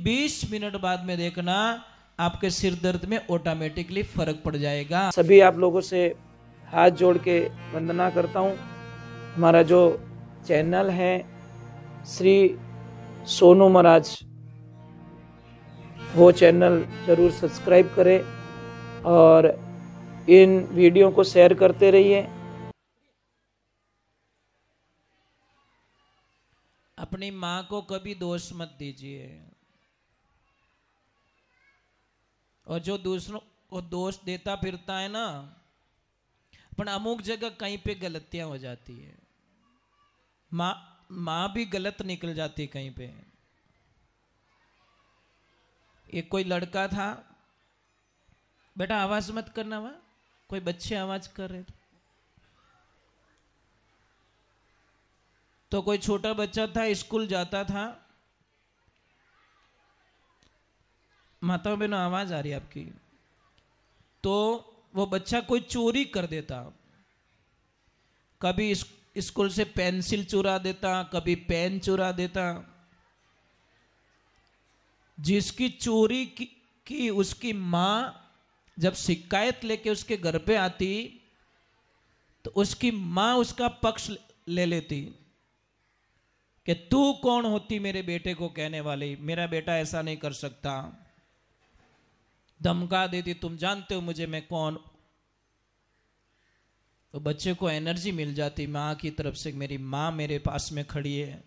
20 minute बाद में देखना आपके सिर दर्द में ऑटोमेटिकली फर्क पड़ जाएगा। सभी आप लोगों से हाथ जोड़ के वंदना करता हूँ। हमारा जो चैनल है श्री सोनू महाराज, वो चैनल जरूर सब्सक्राइब करें और इन वीडियो को शेयर करते रहिए। अपनी माँ को कभी दोष मत दीजिए, और जो दूसरों को दोष देता फिरता है ना, पर अमुक जगह कहीं पे गलतियां हो जाती है। माँ भी गलत निकल जाती है कहीं पे। एक कोई लड़का था, बेटा आवाज मत करना, वहां कोई बच्चे आवाज कर रहे थे। तो कोई छोटा बच्चा था, स्कूल जाता था। माता बहनों आवाज आ रही है आपकी? तो वो बच्चा कोई चोरी कर देता, कभी स्कूल से पेंसिल चुरा देता, कभी पेन चुरा देता। जिसकी चोरी की उसकी मां जब शिकायत लेके उसके घर पे आती, तो उसकी मां उसका पक्ष ले लेती कि तू कौन होती मेरे बेटे को कहने वाली, मेरा बेटा ऐसा नहीं कर सकता। धमका देती, तुम जानते हो मुझे, मैं कौन। तो बच्चे को एनर्जी मिल जाती माँ की तरफ से, मेरी माँ मेरे पास में खड़ी है।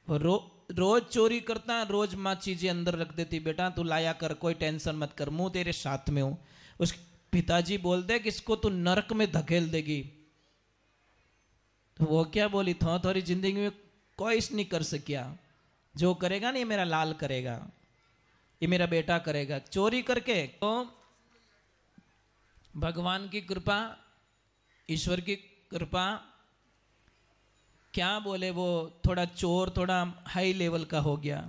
रोज चोरी करता, रोज माँ चीजें अंदर रख देती, बेटा तू लाया कर, कोई टेंशन मत कर, मुंह तेरे साथ में हूं। उसके पिताजी बोलते कि इसको तू नरक में धकेल देगी। तो वो क्या बोली, थोड़ी जिंदगी में कोई नहीं कर सकिया, जो करेगा ना ये मेरा लाल करेगा, ये मेरा बेटा करेगा। चोरी करके तो भगवान की कृपा, ईश्वर की कृपा, क्या बोले, वो थोड़ा चोर थोड़ा हाई लेवल का हो गया,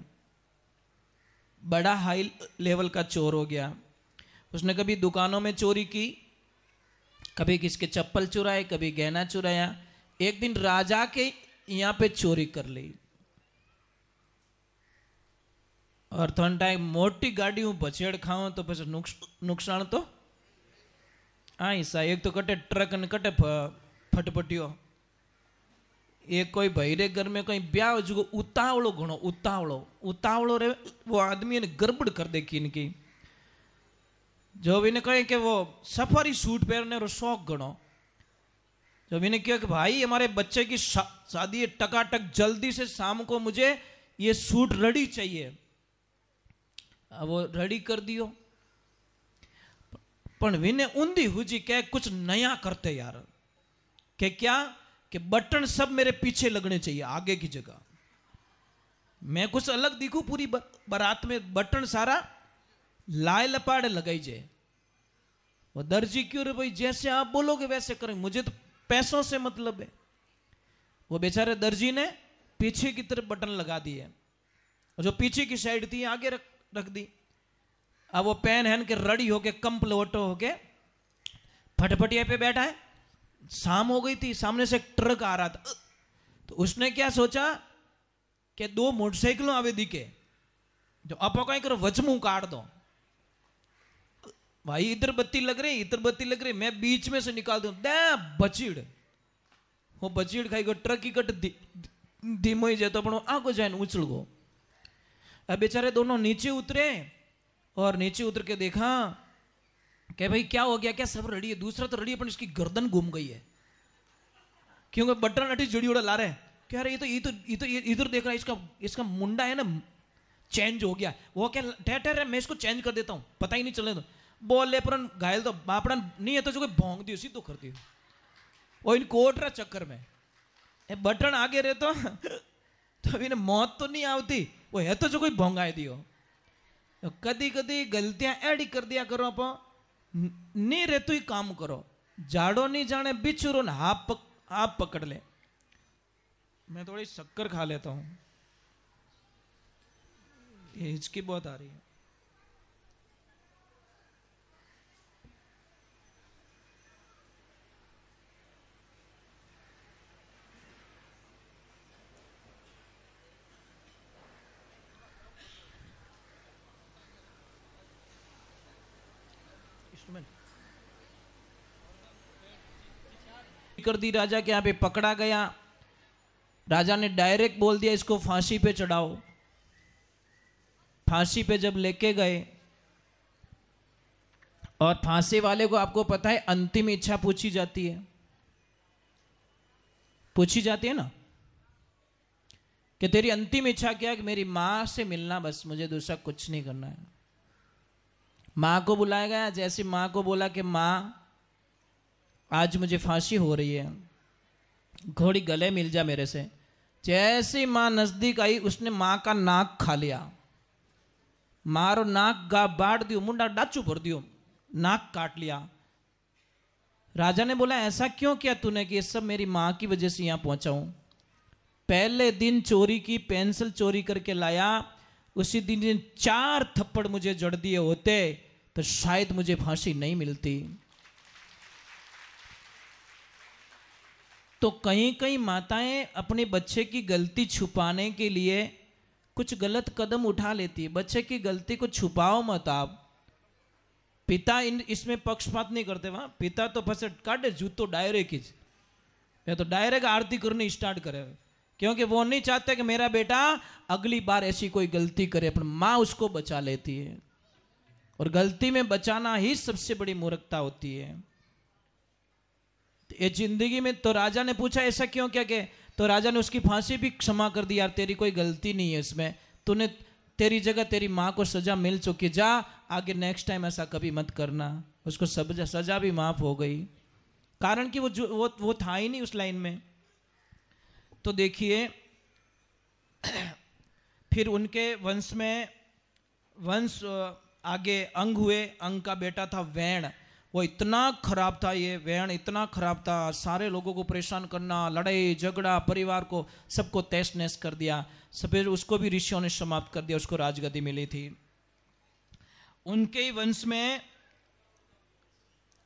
बड़ा हाई लेवल का चोर हो गया। उसने कभी दुकानों में चोरी की, कभी किसके चप्पल चुराए, कभी गहना चुराया। एक दिन राजा के यहां पे चोरी कर ली, और थोड़ा टाइम मोटी गाड़ी हूं बचेड़ खाऊं तो પછી नुकसान तो एक तो कटे ट्रक ने कटे फटफटियो। एक कोई भैरे घर में कोई ब्याह जो उतावड़ो घणो उतावड़ो रे, वो आदमी ने गड़बड़ कर देखी इनकी। जो भी ने कहे कि वो सफारी सूट पहनने रो शौक घणो, जो भी ने कहा कि भाई हमारे बच्चे की शादी है, टकाटक जल्दी से शाम को मुझे ये सूट रेडी चाहिए। अब वो रेडी कर दियो, पण विने ऊंधी हुजी क्या कुछ नया करते यार, कि क्या कि बटन सब मेरे पीछे लगने चाहिए आगे की जगह, मैं कुछ अलग दिखूं। पूरी बारात में बटन सारा लाए लपाड़े लगाई जाए। वो दर्जी क्यों रे भाई, जैसे आप बोलोगे वैसे करें, मुझे तो पैसों से मतलब है। वो बेचारे दर्जी ने पीछे की तरफ बटन लगा दिए, जो पीछे की साइड थी आगे रख दी। अब वो पेन हैन के रड़ी होके कंप्लोटो होके फटफटिया पे बैठा है। शाम हो गई थी, सामने से एक ट्रक आ रहा था। तो उसने क्या सोचा कि 2 मोटरसाइकिलों आवे दिखे, जो आप कहीं करो वचमू काट दो। भाई इधर बत्ती लग रही, इधर बत्ती लग रही, मैं बीच में से निकाल दूं, दे बचीड़। वो बचीड़ खाई गो, ट्रक की कट धीमो ही जाए तो अपन आगो जाए उछल गो। अब बेचारे दोनों नीचे उतरे, और नीचे उतर के देखा कि भाई क्या हो गया, क्या सब रेडी है। दूसरा तो रेडी है, पर इसकी गर्दन घूम गई है, क्योंकि बटन अटी जड़ी उड़ा ला रहे। कह रहे ये तो इधर देख रहा है, इसका मुंडा है ना चेंज हो गया। वो क्या ठहर है, मैं इसको चेंज कर देता हूं, पता ही नहीं चले। तो बोले पर घायल तो बापड़ा नहीं है, तो जो कोई भोंग दियो सीधो कर दियो। वो इन कोट रहा चक्कर में बटन आगे रहे तो इन्हें मौत तो नहीं आती, वो है तो जो कोई भोंगाए दियो। तो कदी कदी गलतियां एडी कर दिया करो, आप नहीं रहते ही काम करो। जाड़ो नहीं जाने बिछुरो ना आप पकड़ ले। मैं थोड़ी शक्कर खा लेता हूं, हिचकी बहुत आ रही है। कर दी, राजा के यहाँ पे पकड़ा गया। राजा ने डायरेक्ट बोल दिया इसको फांसी पे चढ़ाओ। फांसी पे जब लेके गए और फांसी वाले को आपको पता है अंतिम इच्छा पूछी जाती है, पूछी जाती है ना कि तेरी अंतिम इच्छा क्या है? कि मेरी मां से मिलना, बस मुझे दूसरा कुछ नहीं करना है। मां को बुलाया गया। जैसे मां को बोला कि मां आज मुझे फांसी हो रही है, घोड़ी गले मिल जा मेरे से। जैसे मां नजदीक आई उसने मां का नाक खा लिया। मारो नाक गा बाढ़ दियो, मुंडा डाचू भर दियो, नाक काट लिया। राजा ने बोला ऐसा क्यों किया तूने कि ये सब मेरी मां की वजह से यहां पहुंचा हूं। पहले दिन चोरी की, पेंसिल चोरी करके लाया, उसी दिन 4 थप्पड़ मुझे जड़ दिए होते तो शायद मुझे फांसी नहीं मिलती। तो कहीं कहीं माताएं अपने बच्चे की गलती छुपाने के लिए कुछ गलत कदम उठा लेती है। बच्चे की गलती को छुपाओ मत आप। पिता इसमें पक्षपात नहीं करते। वहां पिता तो फसे काटे जूतो डायरेक्ट ही, या तो डायरेक्ट आरती करनी स्टार्ट करे, क्योंकि वो नहीं चाहते कि मेरा बेटा अगली बार ऐसी कोई गलती करे। पर माँ उसको बचा लेती है, और गलती में बचाना ही सबसे बड़ी मूर्खता होती है। ये जिंदगी में तो राजा ने पूछा ऐसा क्यों क्या के, तो राजा ने उसकी फांसी भी क्षमा कर दी। यार तेरी कोई गलती नहीं है इसमें, तूने तेरी जगह तेरी माँ को सजा मिल चुकी, जा आगे नेक्स्ट टाइम ऐसा कभी मत करना। उसको सजा भी माफ हो गई, कारण कि वो था ही नहीं उस लाइन में। तो देखिए फिर उनके वंश में आगे अंग हुए। अंग का बेटा था वैण। वो इतना खराब था, ये वैण इतना खराब था, सारे लोगों को परेशान करना, लड़ाई झगड़ा, परिवार को सबको तहस नहस कर दिया। फिर उसको भी ऋषियों ने समाप्त कर दिया, उसको राजगद्दी मिली थी। उनके ही वंश में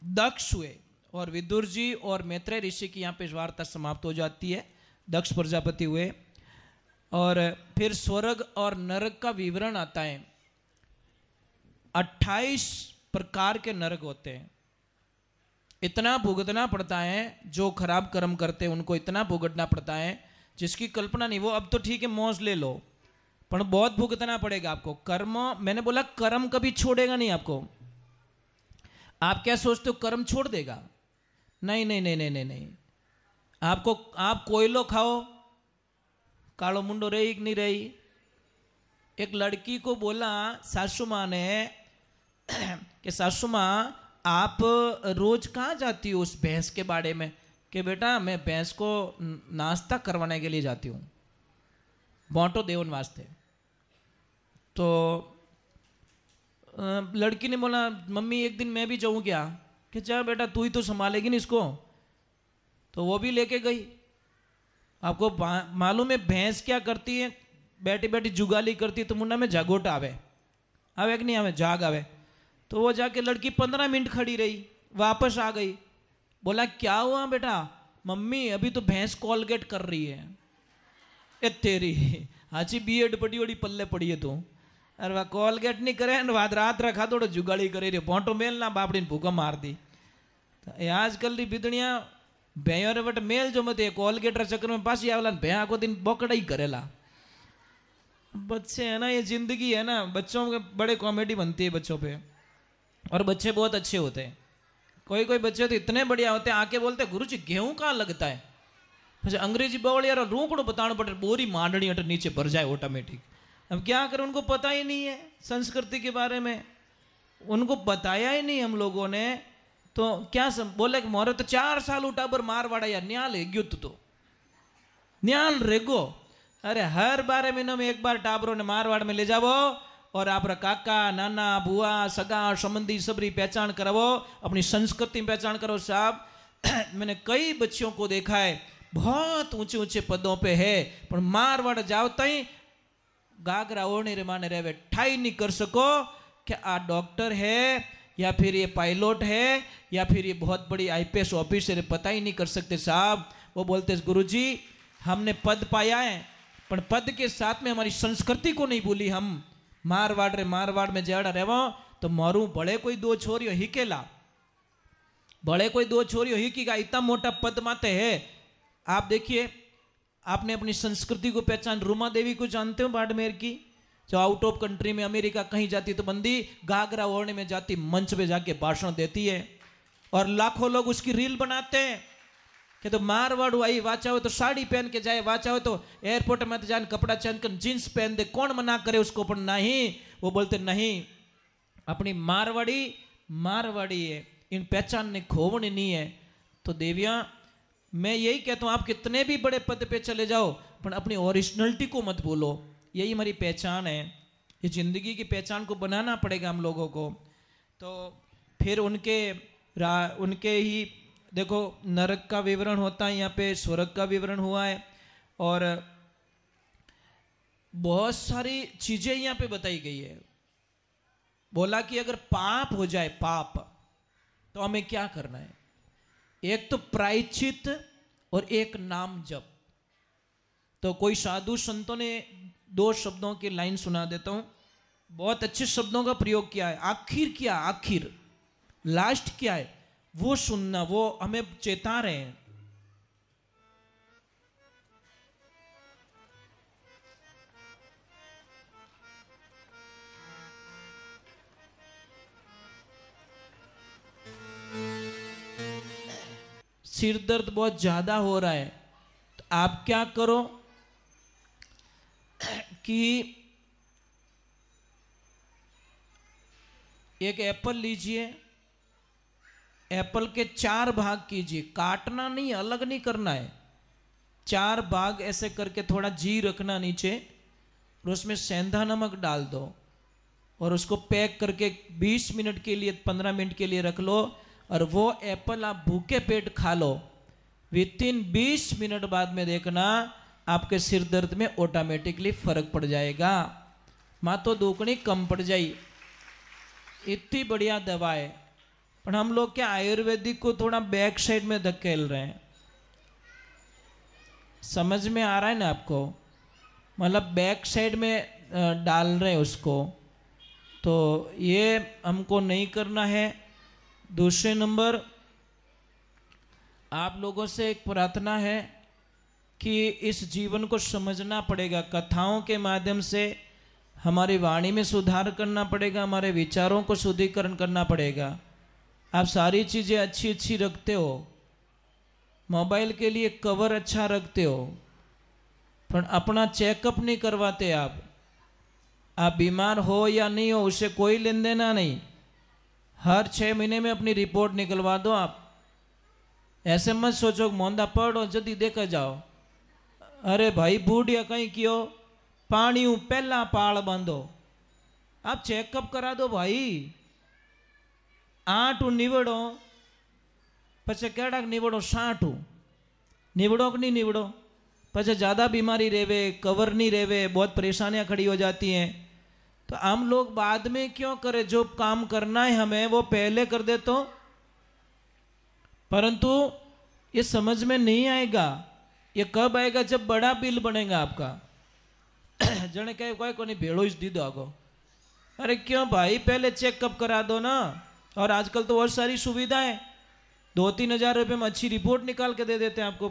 दक्ष हुए, और विदुर जी और मैत्रेय ऋषि की यहाँ पे वार्ता समाप्त हो जाती है। दक्ष प्रजापति हुए, और फिर स्वर्ग और नरक का विवरण आता है। 28 प्रकार के नरक होते हैं। इतना भुगतना पड़ता है, जो खराब कर्म करते हैं उनको इतना भुगतना पड़ता है जिसकी कल्पना नहीं। वो अब तो ठीक है मौज ले लो, पर बहुत भुगतना पड़ेगा आपको। कर्म, मैंने बोला कर्म कभी छोड़ेगा नहीं आपको। आप क्या सोचते हो कर्म छोड़ देगा? नहीं नहीं नहीं नहीं नहीं नहीं। आपको, आप कोयलो खाओ, कालो मुंडो रही कि नहीं रही। एक लड़की को बोला सासू माँ ने कि सासू माँ आप रोज कहाँ जाती हो उस भैंस के बाड़े में? कि बेटा मैं भैंस को नाश्ता करवाने के लिए जाती हूँ, बांटो देवन वास्ते। तो लड़की ने बोला मम्मी एक दिन मैं भी जाऊँ क्या? कि जा बेटा, तू ही तो संभालेगी ना इसको। तो वो भी लेके गई। आपको मालूम है भैंस क्या करती है? बैठी बैठी जुगाली करती है, तो मुन्ना में जागोट आवे कि नहीं आवे? जाग आवे। तो वो जाके लड़की 15 मिनट खड़ी रही, वापस आ गई। बोला क्या हुआ बेटा? मम्मी अभी तो भैंस कॉलगेट कर रही है। ए तेरी हाची बीएड पड़ी बड़ी पल्ले पड़ी है तू। अरे वह कॉलगेट नहीं करे, रात रखा थोड़ा जुगाड़ी करे रे, पोंटो मेल ना बापड़ी ने भूखा मार दी। तो आजकल की बिदड़िया भैया रे बट मेल जो मत कॉलगेट चक्कर में पास आवेला, भैया को दिन बोकड़ा ही करेला। बच्चे है ना, ये जिंदगी है ना, बच्चों के बड़े कॉमेडी बनती है बच्चों पे, और बच्चे बहुत अच्छे होते हैं। कोई कोई बच्चे तो इतने बढ़िया होते हैं, आके बोलते हैं गुरुजी गेहूं कहाँ लगता है। अच्छा अंग्रेजी बोल यार, रूकड़ो बताना पड़े, बोरी मांडनी अट नीचे भर जाए ऑटोमेटिक। अब क्या करें, उनको पता ही नहीं है संस्कृति के बारे में, उनको बताया ही नहीं हम लोगों ने। तो क्या बोले कि मोरे तो 4 साल उठाबर मारवाड़ा यार, न्याल है ग्युत तो न्याल रेगो। अरे हर 12 महीनों में एक बार टाबरों ने मारवाड़ में ले जाओ, और आप काका नाना बुआ सगा संबंधी सबरी पहचान करावो, अपनी संस्कृति पहचान करो साहब। मैंने कई बच्चों को देखा है बहुत ऊंचे ऊंचे पदों पे है, पर मारवाड़ जाओ तई गागरा ओढ़ने रे माने रहे, ठाई नहीं कर सको कि आ डॉक्टर है या फिर ये पायलट है या फिर ये बहुत बड़ी आईपीएस ऑफिसर है, पता ही नहीं कर सकते साहब। वो बोलते गुरुजी हमने पद पाया है, पर पद के साथ में हमारी संस्कृति को नहीं भूली। हम मारवाड़ में जड़ा रहो तो मारू भले कोई दो छोरियों हिकेला, भले कोई दो छोरियों हिकेगा, इतना मोटा पद माते है। आप देखिए, आपने अपनी संस्कृति को पहचान, रुमा देवी को जानते हो बाड़मेर की, जो आउट ऑफ कंट्री में अमेरिका कहीं जाती तो बंदी घाघरा ओढ़ने में जाती, मंच पे जाके भाषण देती है और लाखों लोग उसकी रील बनाते हैं कि तो मारवाड़ू आई, वाचा हो तो साड़ी पहन के जाए, वाचा हो तो एयरपोर्ट में तो जान कपड़ा चेंज कर जींस पहन दे, कौन मना करे उसको, पर नहीं, वो बोलते नहीं, अपनी मारवाड़ी मारवाड़ी है, इन पहचान ने खोवनी नहीं है। तो देवियां, मैं यही कहता हूं, आप कितने भी बड़े पद पे चले जाओ पर अपनी ओरिजिनलिटी को मत भूलो, यही हमारी पहचान है। ये जिंदगी की पहचान को बनाना पड़ेगा हम लोगों को। तो फिर उनके ही देखो नरक का विवरण होता है, यहाँ पे स्वर्ग का विवरण हुआ है और बहुत सारी चीजें यहाँ पे बताई गई है। बोला कि अगर पाप हो जाए, पाप, तो हमें क्या करना है, एक तो प्रायश्चित और एक नाम जप। तो कोई साधु संतों ने दो शब्दों की लाइन सुना देता हूं, बहुत अच्छे शब्दों का प्रयोग किया है। आखिर क्या, आखिर लास्ट क्या है वो सुनना, वो हमें चेता रहे हैं। सिर दर्द बहुत ज्यादा हो रहा है, तो आप क्या करो कि एक एप्पल लीजिए, एप्पल के 4 भाग कीजिए, काटना नहीं, अलग नहीं करना है, 4 भाग ऐसे करके थोड़ा जी रखना नीचे और उसमें सेंधा नमक डाल दो और उसको पैक करके 20 मिनट के लिए, 15 मिनट के लिए रख लो और वो एप्पल आप भूखे पेट खा लो। विथिन 20 मिनट बाद में देखना आपके सिर दर्द में ऑटोमेटिकली फर्क पड़ जाएगा, मातो दुखनी कम पड़ जाए। इतनी बढ़िया दवा है, पर हम लोग क्या आयुर्वेदिक को थोड़ा बैक साइड में धकेल रहे हैं। समझ में आ रहा है ना आपको, मतलब बैक साइड में डाल रहे हैं उसको, तो ये हमको नहीं करना है। दूसरे नंबर, आप लोगों से एक प्रार्थना है कि इस जीवन को समझना पड़ेगा, कथाओं के माध्यम से हमारी वाणी में सुधार करना पड़ेगा, हमारे विचारों को शुद्धिकरण करना पड़ेगा। आप सारी चीज़ें अच्छी अच्छी रखते हो, मोबाइल के लिए कवर अच्छा रखते हो, पर अपना चेकअप नहीं करवाते। आप बीमार हो या नहीं हो उससे कोई लेन देना नहीं, हर 6 महीने में अपनी रिपोर्ट निकलवा दो। आप ऐसे मत सोचो मोंदा पड़ो जल्दी देखा जाओ। अरे भाई बूढ़िया कहीं कियो, पानी पहला पाल बांधो, आप चेकअप करा दो भाई। आठू निवड़ो पचे केड़ा निवड़ो, 60 निवड़ो कि नहीं निवड़ो, पचे ज़्यादा बीमारी रेवे, कवर नहीं रेवे, बहुत परेशानियां खड़ी हो जाती हैं। तो हम लोग बाद में क्यों करें, जो काम करना है हमें वो पहले कर दे तो, परंतु ये समझ में नहीं आएगा। ये कब आएगा, जब बड़ा बिल बनेगा आपका। जने कहे कोई को नहीं भेड़ो इस दी दो आगो, अरे क्यों भाई, पहले चेकअप करा दो ना। और आजकल तो और सारी सुविधाएं, 2-3 हज़ार रुपये में अच्छी रिपोर्ट निकाल के दे देते हैं आपको,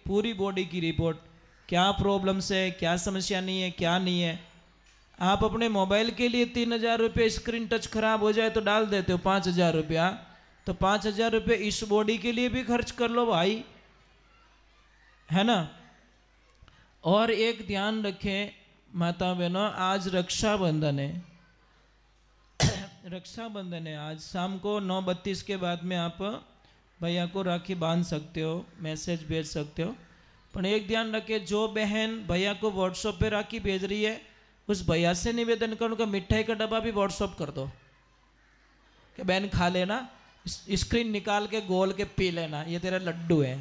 पूरी बॉडी की रिपोर्ट, क्या प्रॉब्लम्स है, क्या समस्या नहीं है, क्या नहीं है। आप अपने मोबाइल के लिए 3,000 रुपये स्क्रीन टच खराब हो जाए तो डाल देते हो 5,000 रुपया, तो 5,000 रुपये इस बॉडी के लिए भी खर्च कर लो भाई, है ना। और एक ध्यान रखें माता बहनों, आज रक्षाबंधन है, रक्षाबंधन है। आज शाम को 9:32 के बाद में आप भैया को राखी बांध सकते हो, मैसेज भेज सकते हो, पर एक ध्यान रखें, जो बहन भैया को व्हाट्सएप पे राखी भेज रही है उस भैया से निवेदन करो कि मिठाई का डब्बा भी व्हाट्सएप कर दो कि बहन खा लेना, स्क्रीन निकाल के गोल के पी लेना, ये तेरा लड्डू है।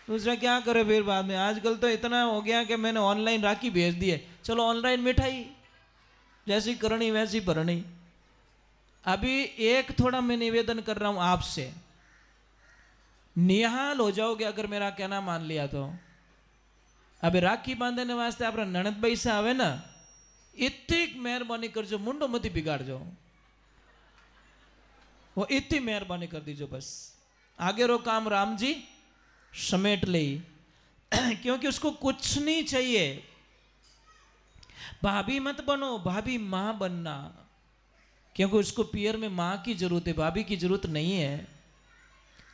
दूसरा क्या करे फिर बाद में, आजकल तो इतना हो गया कि मैंने ऑनलाइन राखी भेज दी है, चलो ऑनलाइन मिठाई, जैसी करनी वैसी भरनी। अभी एक थोड़ा मैं निवेदन कर रहा हूं आपसे, निहाल हो जाओगे अगर मेरा कहना मान लिया तो। अभी राखी बांधने वास्ते आप ननद भाई से आवे ना, इतनी मेहरबानी करजो, मुंडो मती बिगाड़ जाओ। वो इतनी मेहरबानी कर दीजिए बस, आगे रो काम राम जी समेट ले। क्योंकि उसको कुछ नहीं चाहिए। भाभी मत बनो, भाभी मां बनना, क्योंकि उसको पियर में मां की जरूरत है, भाभी की जरूरत नहीं है।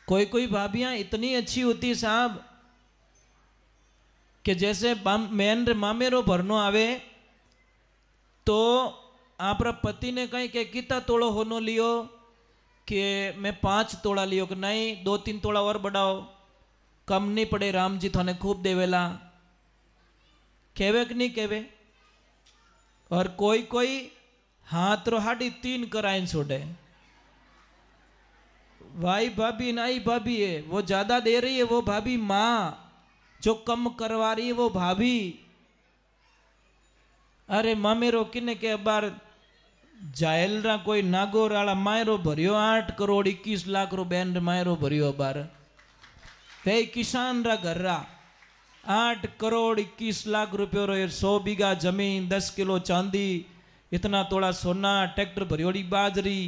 कोई कोई भाभियां इतनी अच्छी होती है साहब कि जैसे मामेरो भरनो आवे तो आपरा पति ने कहीं के कितना तोड़ो होनो लियो कि मैं 5 तोड़ा लियो, कि नहीं 2-3 तोड़ा और बढ़ाओ, कम नहीं पड़े, राम जी थाने खूब देवेला, कहवे कि नहीं कहवे। और कोई कोई हाथ रो 3.5 कराइन छोड़े, भाई भाभी नाई भाभी है, वो ज्यादा दे रही है वो भाभी माँ, जो कम करवा रही है वो भाभी। अरे मामेरो किने के बार जायल रा कोई नागौर वाला मायरो भरियो 8 करोड़ 21 लाख रो बैन मायरो भरियो बार, वे किसान रा घर रा 8 करोड़ 21 लाख रुपयो रो, 100 बीघा जमीन, 10 किलो चांदी, इतना तोड़ा सोना, ट्रैक्टर भरियोड़ी बाजरी।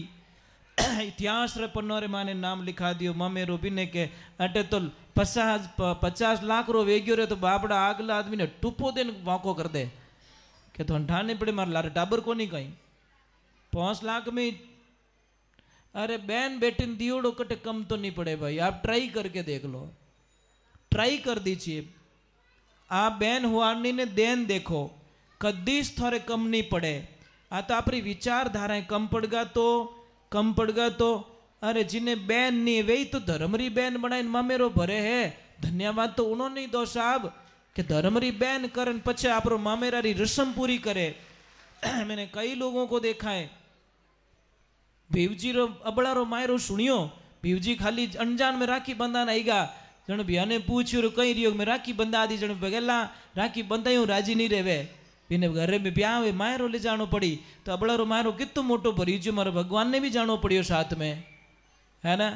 इतिहास रे पन्नो रे माने नाम लिखा दियो मामेरो बिने के अटे तो 50 लाख रो वेग्यो रे, तो बापड़ा आगला आदमी ने टूपो देन वाको कर दे के तो ठाने पड़े मार लारे टाबर को नहीं कहीं 5 लाख में। अरे बहन बेटी दियोड़ो कटे कम तो नहीं पड़े भाई, आप ट्राई करके देख लो, ट्राई कर दीजिए। आप बहन हुआनी ने देन देखो, कदीस थोड़े कम नहीं पड़े। आ तो अपनी विचारधाराएं कम पड़गा तो अरे जिन्हें बहन नहीं वही तो धर्मरी बहन बनाए मामेरो भरे है, धन्यवाद तो उन्होंने ही दो साहब कि धर्मरी बहन करन पछे आपरो मामेरारी रस्म पूरी करे। मैंने कई लोगों को देखा है, भीवजी रो अबड़ा रो मायरो सुनियो, भीवजी खाली अनजान में राखी बंधान आईगा, जन भैया ने पूछ्यो कई रियो में राखी बंधा दी, जन बगेला राखी बंधाई राजी नहीं रेवे, बिने घरे में ब्याह हुए मायरो ले जानो पड़ी, तो अबड़ा रो मायरो कितो मोटो भरी जो मारे भगवान ने भी जानो पड़ियो साथ में, है ना।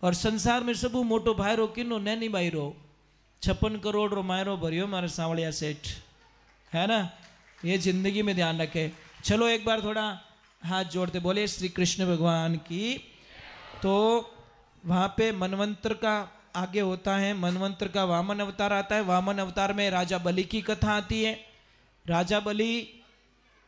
और संसार में सबू मोटो भाईरो किनो नैनी भाईरो, 56 करोड़ रो मायरो भरियो मारे सांवलिया सेठ, है ना। ये जिंदगी में ध्यान रखे। चलो एक बार थोड़ा हाथ जोड़ते बोले श्री कृष्ण भगवान की। तो वहाँ पे मनवंतर का आगे होता है, मनवंतर का वामन अवतार आता है। वामन अवतार में राजा बलि की कथा आती है। राजा बलि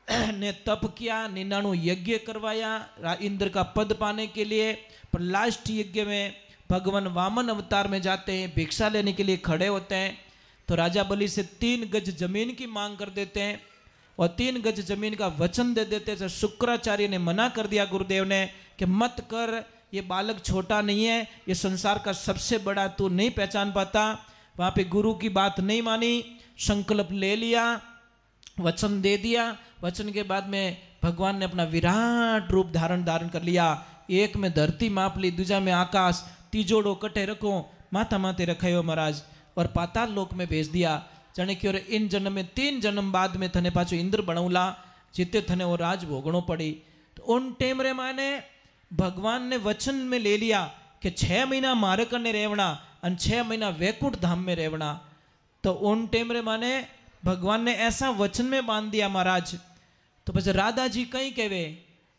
ने तप किया, 99 यज्ञ करवाया इंद्र का पद पाने के लिए, पर लास्ट यज्ञ में भगवान वामन अवतार में जाते हैं, भिक्षा लेने के लिए खड़े होते हैं। तो राजा बलि से 3 गज जमीन की मांग कर देते हैं और 3 गज जमीन का वचन दे देते हैं। शुक्राचार्य ने मना कर दिया गुरुदेव ने कि मत कर, ये बालक छोटा नहीं है, ये संसार का सबसे बड़ा तू नहीं पहचान पाता। वहाँ पे गुरु की बात नहीं मानी, संकल्प ले लिया, वचन दे दिया। वचन के बाद में भगवान ने अपना विराट रूप धारण कर लिया। एक में धरती माप ली, दूजा में आकाश, तीजोड़ो कटे रखो, माथा माथे रखायो महाराज, और पाताल लोक में भेज दिया। जाने कि और इन जन्म में 3 जन्म बाद में थने पाछो इंद्र बनौला, जिते थने वो राज भोगणो पड़ी। तो उन टेम रे माने भगवान ने वचन में ले लिया कि 6 महीना मारे करने रेवना और 6 महीना वैकुंठ धाम में रेवना। तो उन टेम रे माने भगवान ने ऐसा वचन में बांध दिया महाराज। तो बस राधा जी कहीं कहवे,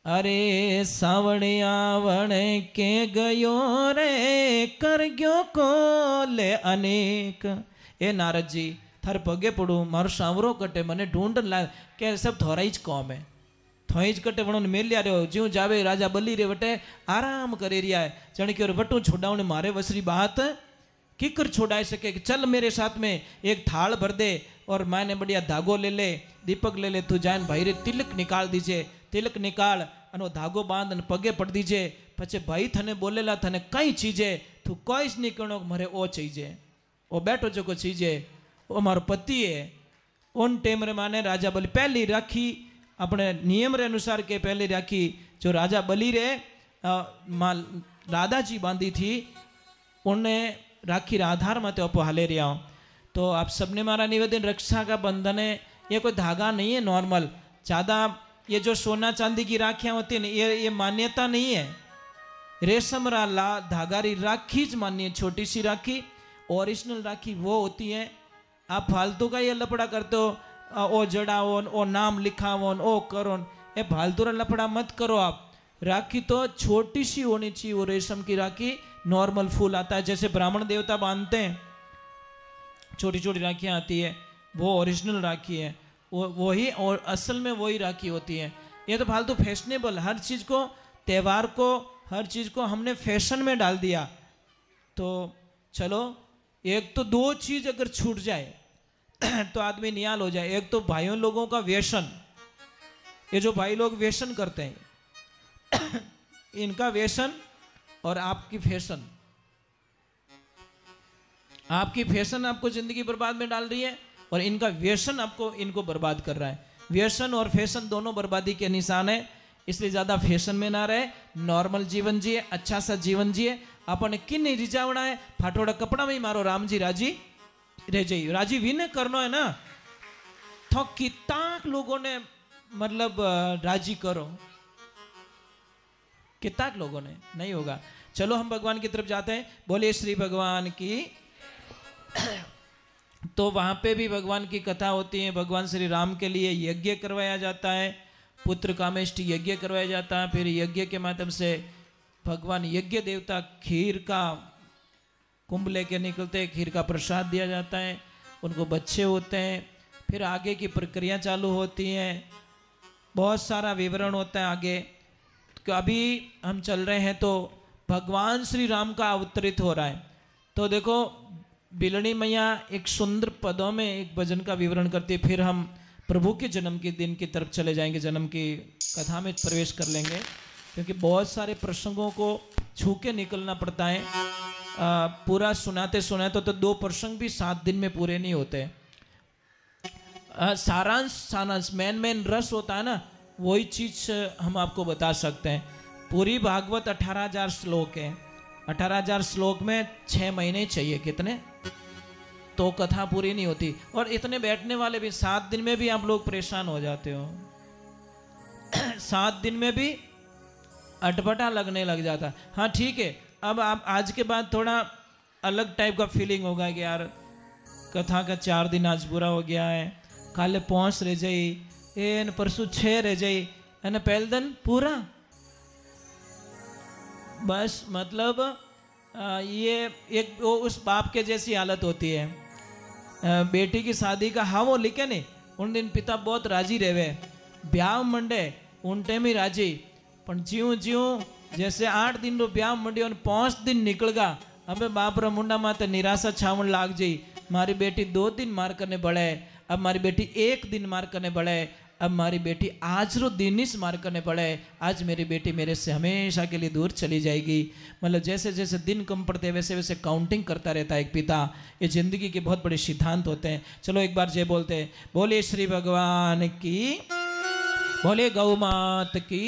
अरे सावणिया वण के गयो रे कर गयो को ले अनेक। ए नारद जी थार पगे पड़ू, मारो सांवरो कटे, मने ढूंढन ला के सब थोड़ा ही कौम है, थोड़ी कटे वणो मेल लिया रे। ज्यों जावे राजा बली रे वटे आराम करे रिया है, जण के वटू छोड़ावने मारे वसरी बात किकर छोड़ाई सके कि चल मेरे साथ में एक थाल भर दे और मैंने बढ़िया धागो ले ले, दीपक ले ले, तू जान भाई रे तिलक निकाल दीजिए, तिलक निकाल अनो धागो बांध अन पगे पड़ दीजिए। पछे भाई थने बोलेला थने कई चीजे तू कोई नहीं करो, मरे ओ चीजे ओ बैठो जो को चीजे ओ मारो पति है। उन टेम रे माने राजा बलि पहली राखी अपने नियम रे अनुसार के पहले राखी जो राजा बलि रे राधा जी बांधी थी, उन्हें राखी आधार मत अपो हाले रिया। तो आप सबने मारा निवेदन, रक्षा का बंधन है, ये कोई धागा नहीं है नॉर्मल, ज़्यादा ये जो सोना चांदी की राखियाँ होती है ये मान्यता नहीं है। रेशम ला धागा री राखी ज मान्य है, छोटी सी राखी, ओरिजिनल राखी वो होती है। आप फालतू का ये लपड़ा करते हो, ओ जड़ाओ ओ नाम लिखाओ ओ करो, ये फालतू रा लफड़ा मत करो। आप राखी तो छोटी सी होनी चाहिए, वो रेशम की राखी। नॉर्मल फूल आता है जैसे ब्राह्मण देवता बांधते हैं, छोटी छोटी राखियाँ आती है, वो ओरिजिनल राखी है, वो वही और असल में वही राखी होती है। ये तो फालतू फैशनेबल, हर चीज़ को, त्यौहार को, हर चीज़ को हमने फैशन में डाल दिया। तो चलो, एक तो दो चीज़ अगर छूट जाए तो आदमी निहाल हो जाए। एक तो भाइयों लोगों का व्यसन, ये जो भाई लोग व्यसन करते हैं इनका व्यसन, और आपकी फैशन। आपकी फैशन आपको जिंदगी बर्बाद में डाल रही है, और इनका व्यसन आपको, इनको बर्बाद कर रहा है। व्यसन और फैशन दोनों बर्बादी के निशान है। इसलिए ज्यादा फैशन में ना रहे, नॉर्मल जीवन जिए, अच्छा सा जीवन जिए। अपन किन नहीं रिझावना है, फाटोड़ा कपड़ा में ही मारो राम जी राजी रह जाइए। राजी विने करना है ना, तो कितना लोगों ने मतलब राजी करो, कितना लोगों ने, नहीं होगा। चलो हम भगवान की तरफ जाते हैं। बोले श्री भगवान की। तो वहां पे भी भगवान की कथा होती है। भगवान श्री राम के लिए यज्ञ करवाया जाता है, पुत्र कामेष्टि यज्ञ करवाया जाता है। फिर यज्ञ के माध्यम से भगवान यज्ञ देवता खीर का कुंभ लेके निकलते हैं, खीर का प्रसाद दिया जाता है, उनको बच्चे होते हैं। फिर आगे की प्रक्रिया चालू होती है, बहुत सारा विवरण होता है आगे। तो अभी हम चल रहे हैं तो भगवान श्री राम का अवतरित हो रहा है। तो देखो, बिलनी मैया एक सुंदर पदों में एक भजन का विवरण करती है। फिर हम प्रभु के जन्म के दिन की तरफ चले जाएंगे, जन्म की कथा में प्रवेश कर लेंगे, क्योंकि बहुत सारे प्रसंगों को छू के निकलना पड़ता है। पूरा सुनाते सुनाते तो 2 प्रसंग भी 7 दिन में पूरे नहीं होते। सारांश मेन रस होता है ना, वही चीज हम आपको बता सकते हैं। पूरी भागवत 18,000 श्लोक है। 18,000 श्लोक में 6 महीने चाहिए, कितने, तो कथा पूरी नहीं होती। और इतने बैठने वाले भी 7 दिन में भी आप लोग परेशान हो जाते हो। 7 दिन में भी अटपटा लगने लग जाता। हाँ ठीक है, अब आप आज के बाद थोड़ा अलग टाइप का फीलिंग होगा कि यार कथा का 4 दिन आज पूरा हो गया है, काले 5 रह जाई, एन परसों 6 रह जाई, है ना, पहले दिन पूरा। बस मतलब ये एक उस बाप के जैसी हालत होती है। बेटी की शादी का हाँ वो लिखे नहीं, उन दिन पिता बहुत राजी रहे, ब्याह मंडे उन टाइम ही राजी, पर ज्यों ज्यों जैसे 8 दिन रो ब्याह मंडी और 5 दिन निकल गा, अबे बाप रा मुंडा माते निराशा छावन लाग जाई। मारी बेटी 2 दिन मार करने बढ़े, अब मारी बेटी 1 दिन मार करने बढ़े, अब मारी बेटी आज रो दिन ही मार करने पड़े, आज मेरी बेटी मेरे से हमेशा के लिए दूर चली जाएगी। मतलब जैसे जैसे दिन कम पड़ते हैं वैसे वैसे काउंटिंग करता रहता है एक पिता। ये जिंदगी के बहुत बड़े सिद्धांत होते हैं। चलो एक बार जय बोलते हैं, बोले श्री भगवान की, बोले गौ मात की।